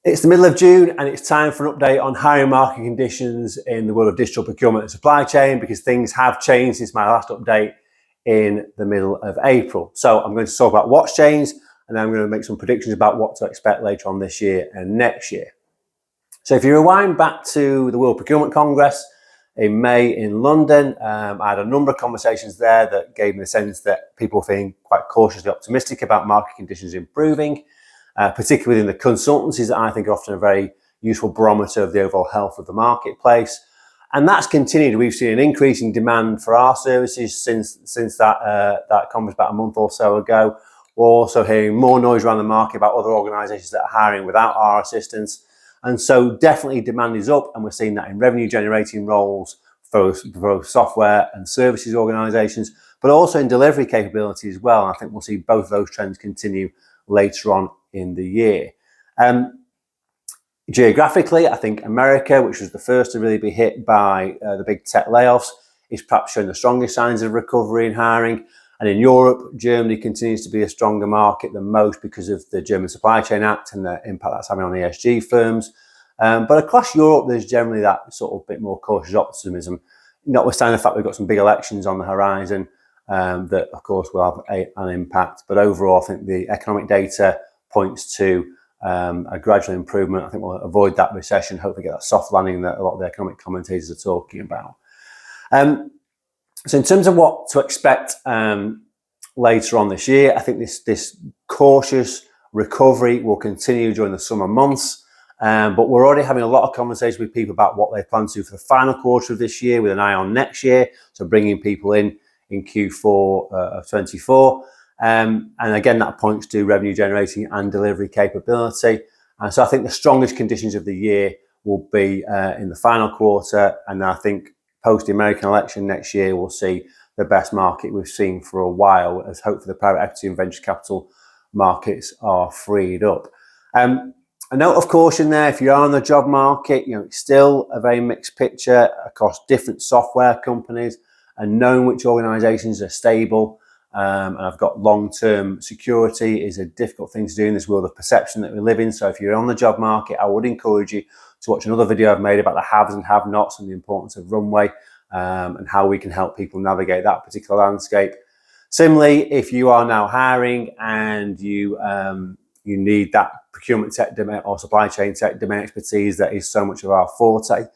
It's the middle of June and it's time for an update on hiring market conditions in the world of digital procurement and supply chain, because things have changed since my last update in the middle of April. So I'm going to talk about what's changed, and then I'm going to make some predictions about what to expect later on this year and next year. So if you rewind back to the World Procurement Congress in May in London, I had a number of conversations there that gave me the sense that people were feeling quite cautiously optimistic about market conditions improving. Particularly within the consultancies that I think are often a very useful barometer of the overall health of the marketplace. And that's continued. We've seen an increasing demand for our services since that conference about a month or so ago. We're also hearing more noise around the market about other organisations that are hiring without our assistance. And so definitely demand is up, and we're seeing that in revenue generating roles for both software and services organisations, but also in delivery capability as well. And I think we'll see both of those trends continue later on in the year. Geographically, I think America, which was the first to really be hit by the big tech layoffs, is perhaps showing the strongest signs of recovery in hiring. And in Europe, Germany continues to be a stronger market than most because of the German Supply Chain Act and the impact that's having on ESG firms. But across Europe, there's generally that sort of bit more cautious optimism, notwithstanding the fact we've got some big elections on the horizon that, of course, will have an impact. But overall, I think the economic data points to a gradual improvement. I think we'll avoid that recession, hopefully get that soft landing that a lot of the economic commentators are talking about. So in terms of what to expect later on this year, I think this cautious recovery will continue during the summer months. But we're already having a lot of conversations with people about what they plan to do for the final quarter of this year with an eye on next year. So bringing people in Q4 of 24. And again, that points to revenue generating and delivery capability. And so I think the strongest conditions of the year will be in the final quarter. And I think post the American election next year, we'll see the best market we've seen for a while, as hopefully the private equity and venture capital markets are freed up. A note of caution there, if you are on the job market, it's still a very mixed picture across different software companies, and knowing which organisations are stable and I've got long-term security is a difficult thing to do in this world of perception that we live in. So if you're on the job market, I would encourage you to watch another video I've made about the haves and have-nots and the importance of runway and how we can help people navigate that particular landscape. Similarly, if you are now hiring and you need that procurement tech domain or supply chain tech domain expertise that is so much of our forte, and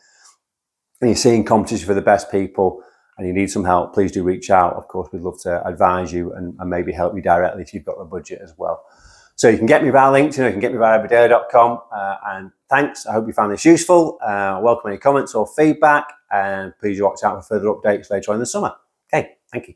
you're seeing competition for the best people and you need some help, please do reach out. Of course, we'd love to advise you and maybe help you directly if you've got the budget as well. So you can get me via LinkedIn, or you can get me via andrewdaly.com. And thanks. I hope you found this useful. Welcome any comments or feedback, and please watch out for further updates later on in the summer. Okay, thank you.